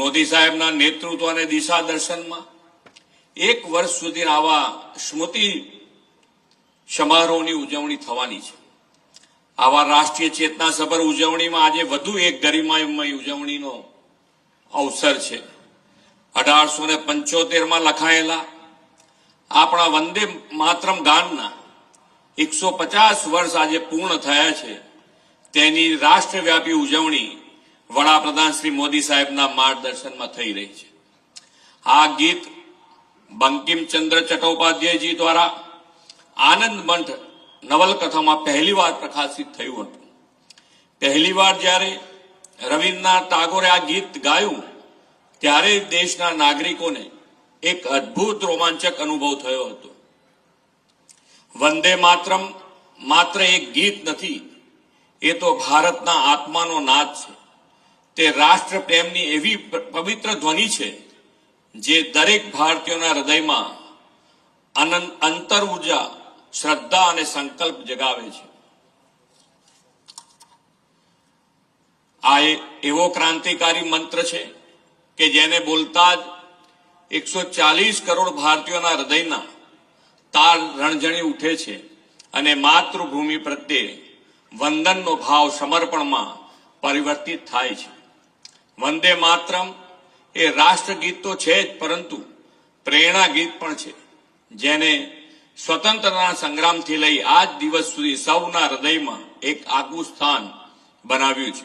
મોદી સાહેબના નેતૃત્વ અને દિશા દર્શનમાં 1 વર્ષ સુધી આવા સ્મૃતિ સમારોહની ઉજવણી થવાની છે. આવા રાષ્ટ્રીય ચેતનાસભર ઉજવણીમાં આજે વધુ એક ગરિમામય ઉજવણીનો અવસર છે. 1875માં લખાયેલા આપણા વંદે માતરમ ગાનના 150 વર્ષ આજે પૂર્ણ થયા છે. તેની રાષ્ટ્રવ્યાપી ઉજવણી વડાપ્રધાન શ્રી મોદી સાહેબના માર્ગદર્શનમાં થઈ રહી છે. આ ગીત બંકિમચંદ્ર ચટ્ટોપાધ્યાયજી દ્વારા આનંદ મંથ નવલકથામાં પહેલીવાર પ્રકાશિત થયું હતું. પહેલીવાર જ્યારે રવિન્દ્રનાથ ટાગોરે આ ગીત ગાયું ત્યારે દેશના નાગરિકોને એક અદ્ભુત રોમાંચક અનુભવ થયો હતો. વંદે માતરમ માત્ર એક ગીત નથી, એ તો ભારતના આત્માનો નાદ છે. તે રાષ્ટ્ર પ્રેમની એવી પવિત્ર ધ્વનિ છે જે દરેક ભારતીયોના હૃદયમાં અંતર ઉર્જા, શ્રદ્ધા અને સંકલ્પ જગાવે છે. આ એવો ક્રાંતિકારી મંત્ર છે કે જેને બોલતા જ 140 કરોડ ભારતીયોના હૃદયના તાર રણઝણી ઉઠે છે અને માતૃભૂમિ પ્રત્યે વંદનનો ભાવ સમર્પણમાં પરિવર્તિત થાય છે. વંદે માતરમ એ રાષ્ટ્રગીત તો છે જ, પરંતુ પ્રેરણા ગીત પણ છે, જેને સ્વતંત્રતા સંગ્રામથી લઈ આજ દિવસ સુધી સૌના હૃદયમાં એક આગવું સ્થાન બનાવ્યું છે.